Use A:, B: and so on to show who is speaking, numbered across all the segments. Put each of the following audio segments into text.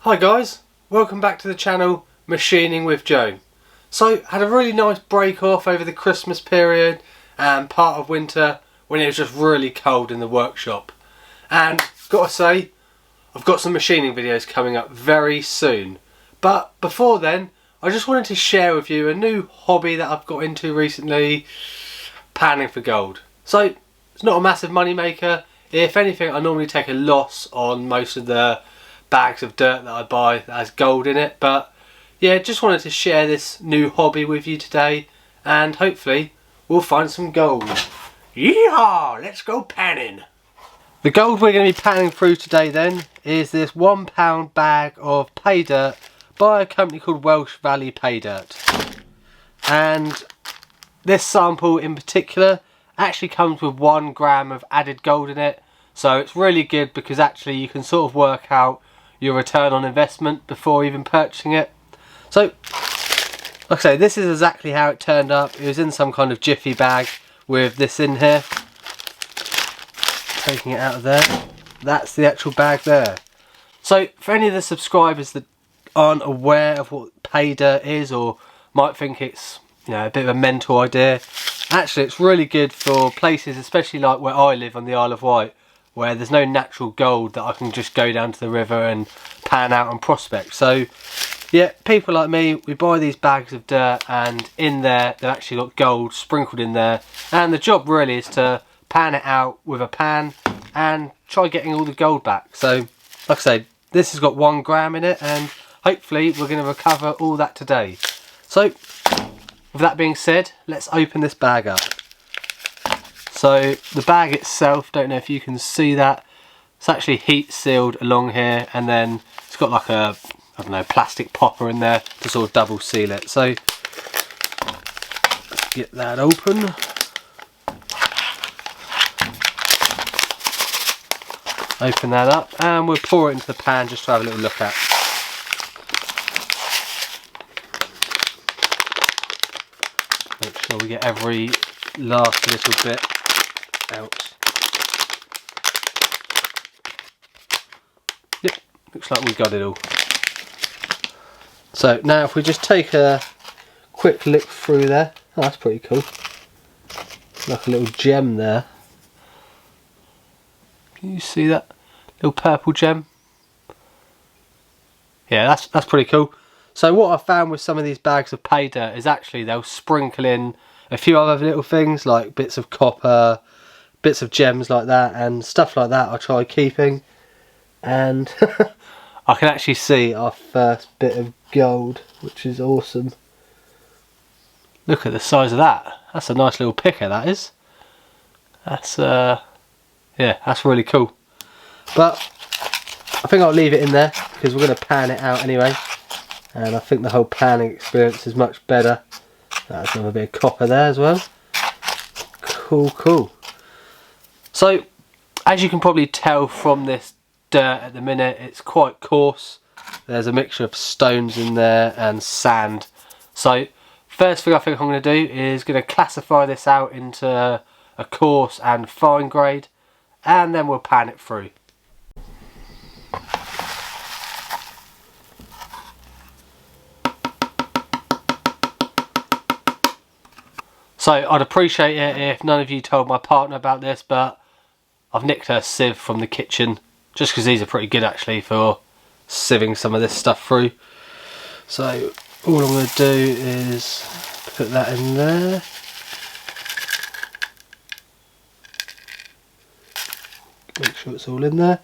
A: Hi guys, welcome back to the channel Machining with Joe. So had a really nice break off over the Christmas period and part of winter when it was just really cold in the workshop. And gotta say, I've got some machining videos coming up very soon. But before then, I just wanted to share with you a new hobby that I've got into recently, panning for gold. So it's not a massive money maker. If anything, I normally take a loss on most of the bags of dirt that I buy that has gold in it, but yeah, just wanted to share this new hobby with you today and hopefully we'll find some gold. Yeehaw! Let's go panning! The gold we're going to be panning through today then is this £1 bag of Paydirt by a company called Welsh Paydirt, and this sample in particular actually comes with 1 gram of added gold in it, so it's really good because actually you can sort of work out your return on investment before even purchasing it. So like I say, this is exactly how it turned up. It was in some kind of jiffy bag with this in here. Taking it out of there, that's the actual bag there. So for any of the subscribers that aren't aware of what Paydirt is or might think it's, you know, a bit of a mental idea, actually it's really good for places especially like where I live on the Isle of Wight, where there's no natural gold that I can just go down to the river and pan out and prospect. So yeah, people like me, we buy these bags of dirt and in there they've actually got gold sprinkled in there, and the job really is to pan it out with a pan and try getting all the gold back. So like I say, this has got 1 gram in it and hopefully we're going to recover all that today. So with that being said, let's open this bag up. So the bag itself, don't know if you can see that, it's actually heat sealed along here, and then it's got like a, I don't know, plastic popper in there to sort of double seal it. So let's get that open. Open that up and we'll pour it into the pan just to have a little look at. Make sure we get every last little bit out. Yep, looks like we got it all. So now if we just take a quick look through there, oh, that's pretty cool. Like a little gem there. Can you see that little purple gem? Yeah, that's pretty cool. So what I found with some of these bags of Paydirt is actually they'll sprinkle in a few other little things like bits of copper, bits of gems like that, and stuff like that I try keeping. And I can actually see our first bit of gold, which is awesome. Look at the size of that. That's a nice little picker, that is. That's yeah, that's really cool. But I think I'll leave it in there because we're going to pan it out anyway, and I think the whole panning experience is much better. That's another bit of copper there as well. Cool. So as you can probably tell from this dirt at the minute, it's quite coarse. There's a mixture of stones in there and sand. So first thing I think I'm going to do is going to classify this out into a coarse and fine grade, and then we'll pan it through. So I'd appreciate it if none of you told my partner about this, but I've nicked her sieve from the kitchen just because these are pretty good actually for sieving some of this stuff through. So all I'm going to do is put that in there. Make sure it's all in there,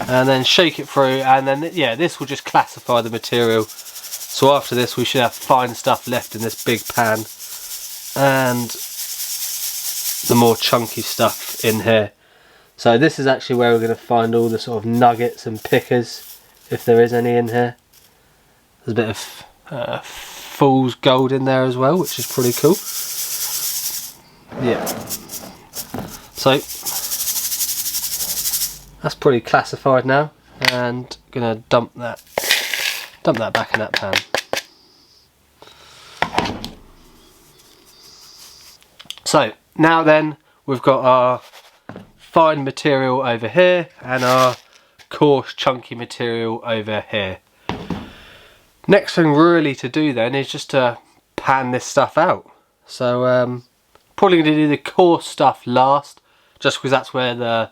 A: and then shake it through, and then yeah, this will just classify the material. So after this we should have fine stuff left in this big pan and the more chunky stuff in here. So this is actually where we're going to find all the sort of nuggets and pickers, if there is any in here. There's a bit of fool's gold in there as well, which is pretty cool. Yeah, so that's pretty classified now, and gonna dump that back in that pan. So now then we've got our fine material over here and our coarse chunky material over here. Next thing really to do then is just to pan this stuff out. So probably going to do the coarse stuff last, just because that's where the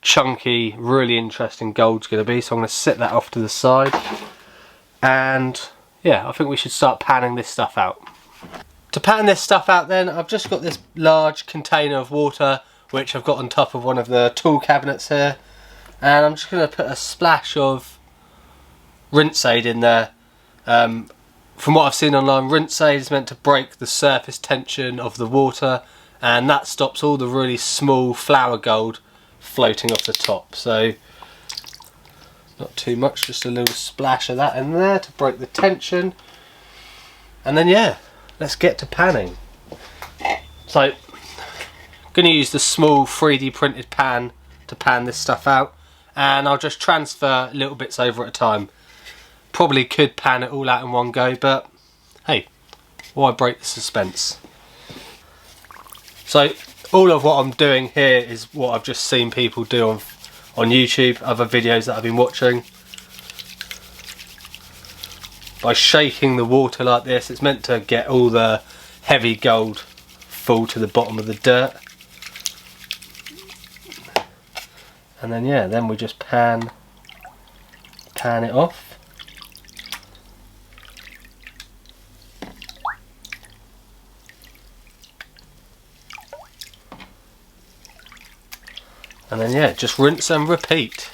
A: chunky, really interesting gold's going to be. So I'm going to set that off to the side. And yeah, I think we should start panning this stuff out. To pan this stuff out then, I've just got this large container of water, which I've got on top of one of the tool cabinets here. And I'm just going to put a splash of rinse aid in there. From what I've seen online, rinse aid is meant to break the surface tension of the water, and that stops all the really small flour gold floating off the top. So not too much, just a little splash of that in there to break the tension. And then yeah, let's get to panning. So I'm going to use the small 3D printed pan to pan this stuff out, and I'll just transfer little bits over at a time. Probably could pan it all out in one go, but hey, why break the suspense? So all of what I'm doing here is what I've just seen people do on YouTube, other videos that I've been watching. By shaking the water like this, it's meant to get all the heavy gold fall to the bottom of the dirt. And then yeah, then we just pan it off. And then yeah, just rinse and repeat.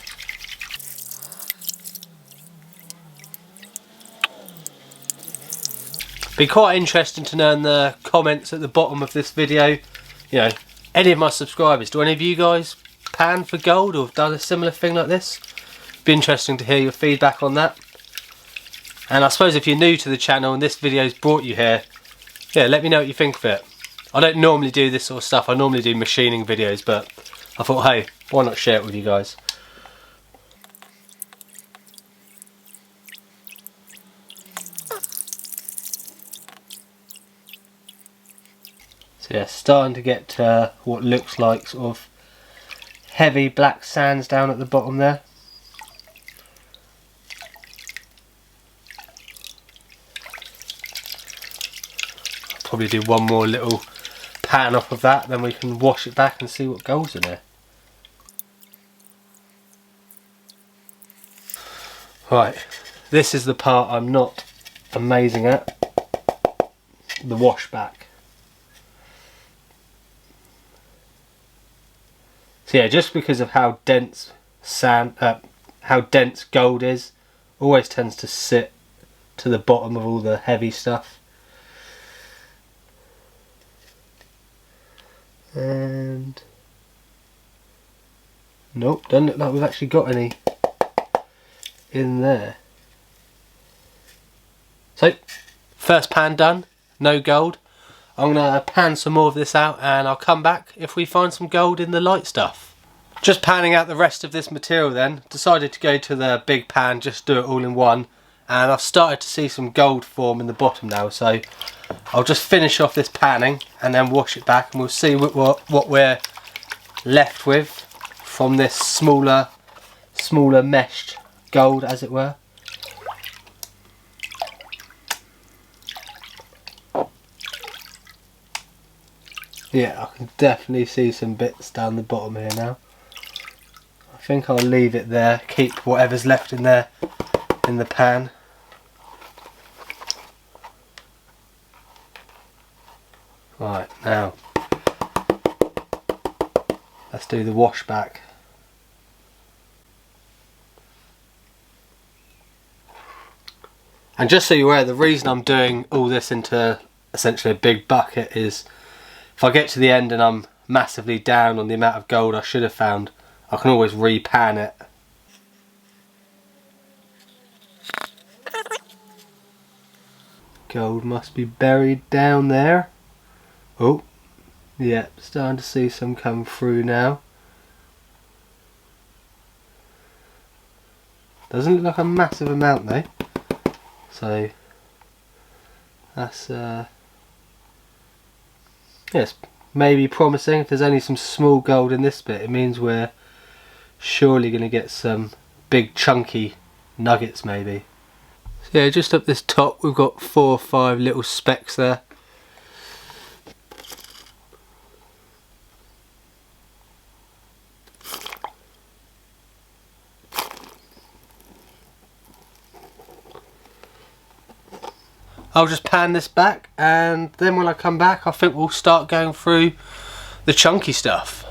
A: Be quite interesting to know in the comments at the bottom of this video, you know, any of my subscribers, do any of you guys pan for gold or have done a similar thing like this? Be interesting to hear your feedback on that. And I suppose if you're new to the channel and this video's brought you here, yeah, let me know what you think of it. I don't normally do this sort of stuff, I normally do machining videos, but I thought, hey, why not share it with you guys? So yeah, starting to get what looks like sort of heavy black sands down at the bottom there. I'll probably do one more little pan off of that, then we can wash it back and see what gold's in there. Right, this is the part I'm not amazing at, the wash back. So yeah, just because of how dense how dense gold is, always tends to sit to the bottom of all the heavy stuff. And nope, doesn't look like we've actually got any in there. So first pan done, no gold. I'm gonna pan some more of this out and I'll come back if we find some gold in the light stuff. Just panning out the rest of this material then, decided to go to the big pan, just do it all in one, and I've started to see some gold form in the bottom now, so I'll just finish off this panning and then wash it back and we'll see what we're left with from this smaller meshed gold, as it were. Yeah, I can definitely see some bits down the bottom here now. I think I'll leave it there, keep whatever's left in there in the pan. Right, now let's do the wash back. And just so you're aware, the reason I'm doing all this into essentially a big bucket is if I get to the end and I'm massively down on the amount of gold I should have found, I can always re-pan it. Gold must be buried down there. Oh, yeah, starting to see some come through now. Doesn't look like a massive amount though. So that's yes, maybe promising. If there's only some small gold in this bit, it means we're surely going to get some big chunky nuggets maybe. So yeah, just up this top we've got 4 or 5 little specks there. I'll just pan this back, and then when I come back I think we'll start going through the chunky stuff.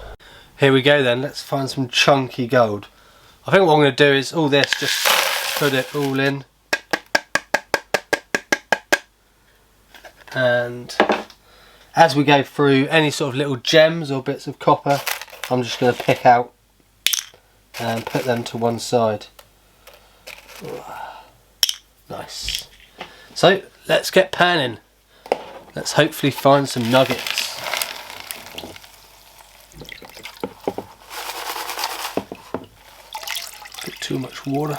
A: Here we go then, let's find some chunky gold. I think what I'm going to do is all this, just put it all in. And as we go through any sort of little gems or bits of copper, I'm just going to pick out and put them to one side. Nice. So let's get panning. Let's hopefully find some nuggets. Bit too much water.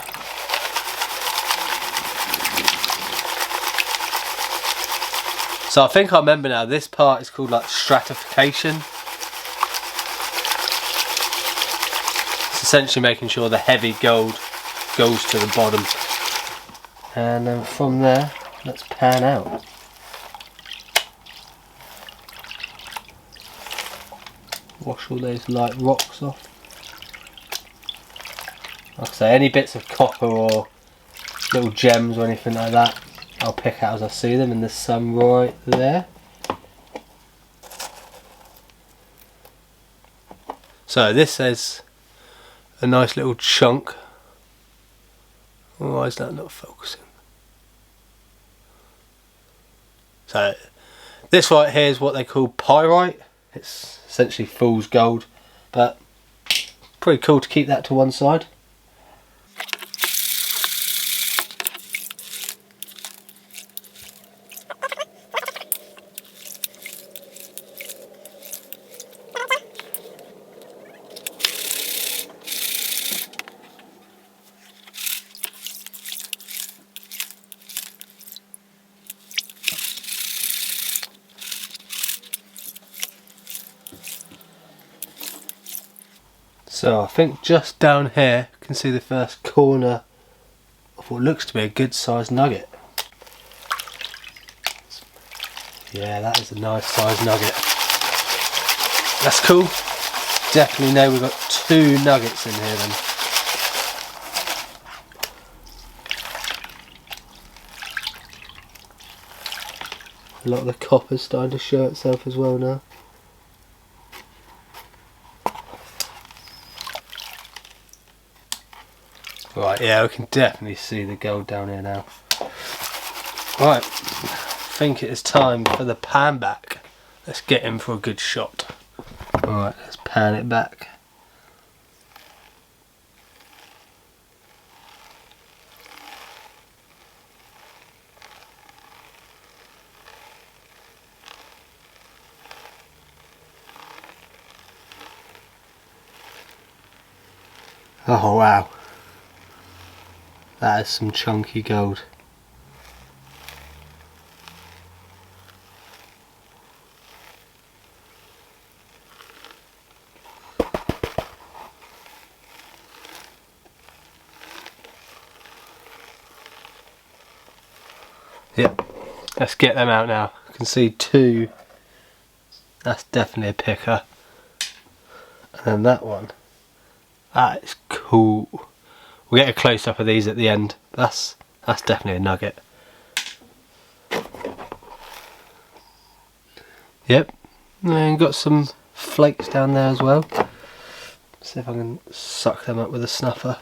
A: So I think I remember now, this part is called like stratification. It's essentially making sure the heavy gold goes to the bottom. And then from there, let's pan out. Wash all those light rocks off. Like I say, any bits of copper or little gems or anything like that, I'll pick out as I see them, and there's some right there. So this is a nice little chunk. Why is that not focusing? So this right here is what they call pyrite. It's essentially fool's gold, but pretty cool to keep that to one side. So I think just down here you can see the first corner of what looks to be a good sized nugget. Yeah, that is a nice sized nugget. That's cool. Definitely know we've got 2 nuggets in here then. A lot of the copper's starting to show itself as well now. Right, yeah, we can definitely see the gold down here now. Right, I think it is time for the pan back. Let's get in for a good shot. Alright, let's pan it back. Oh wow. That is some chunky gold. Yep, let's get them out now. I can see 2. That's definitely a picker. And then that one. That is cool. We'll get a close up of these at the end. That's definitely a nugget. Yep, and got some flakes down there as well. See if I can suck them up with a snuffer.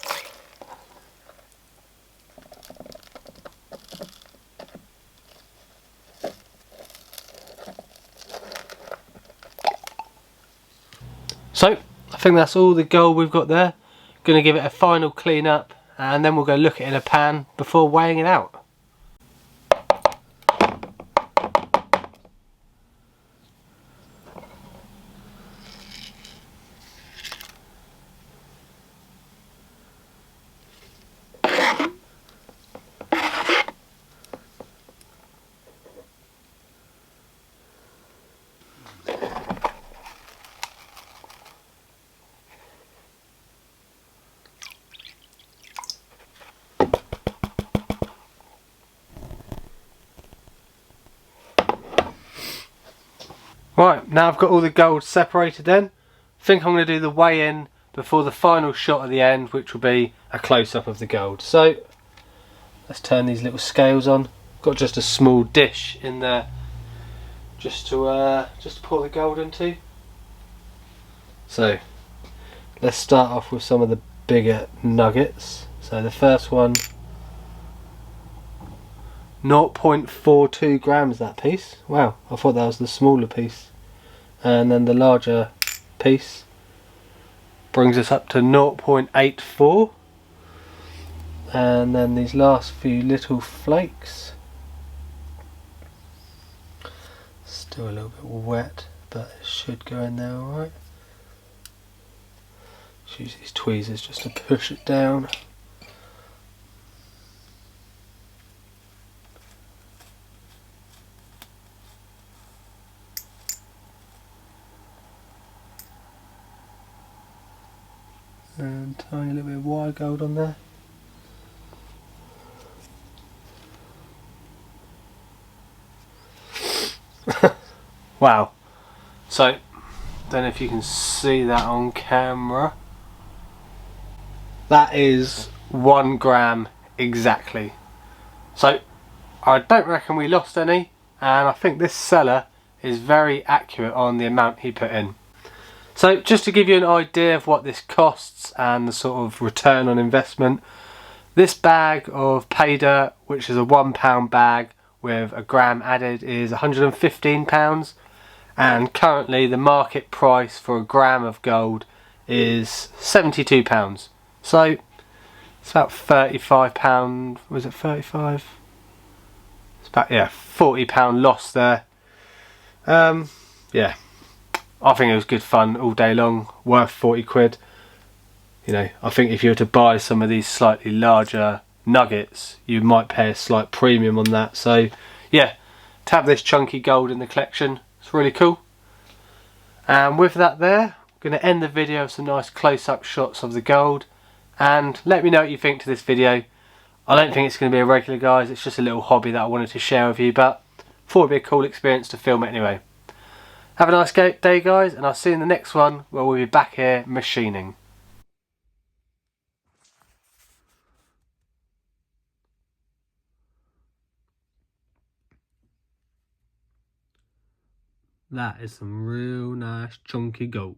A: So I think that's all the gold we've got there. Going to give it a final clean up, and then we'll go look at it in a pan before weighing it out. Right, now I've got all the gold separated then. I think I'm going to do the weigh-in before the final shot at the end, which will be a close-up of the gold. So let's turn these little scales on. Got just a small dish in there just to pour the gold into. So let's start off with some of the bigger nuggets. So the first one, 0.42 grams that piece. Wow, I thought that was the smaller piece. And then the larger piece brings us up to 0.84. And then these last few little flakes, still a little bit wet, but it should go in there alright. Just use these tweezers just to push it down. And tiny little bit of wire gold on there. Wow. So, don't know if you can see that on camera. That is 1 gram exactly. So, I don't reckon we lost any, and I think this seller is very accurate on the amount he put in. So, just to give you an idea of what this costs and the sort of return on investment, this bag of Paydirt, which is a £1 bag with a gram added, is £115. And currently the market price for a gram of gold is £72. So it's about £35. Was it 35? It's about, yeah, £40 loss there. Yeah, I think it was good fun all day long, worth 40 quid. You know, I think if you were to buy some of these slightly larger nuggets, you might pay a slight premium on that. So yeah, to have this chunky gold in the collection, it's really cool. And with that there, I'm going to end the video with some nice close-up shots of the gold. And let me know what you think to this video. I don't think it's going to be a regular, guys. It's just a little hobby that I wanted to share with you, but thought it'd be a cool experience to film it anyway. Have a nice day, guys, and I'll see you in the next one where we'll be back here machining. That is some real nice chunky gold.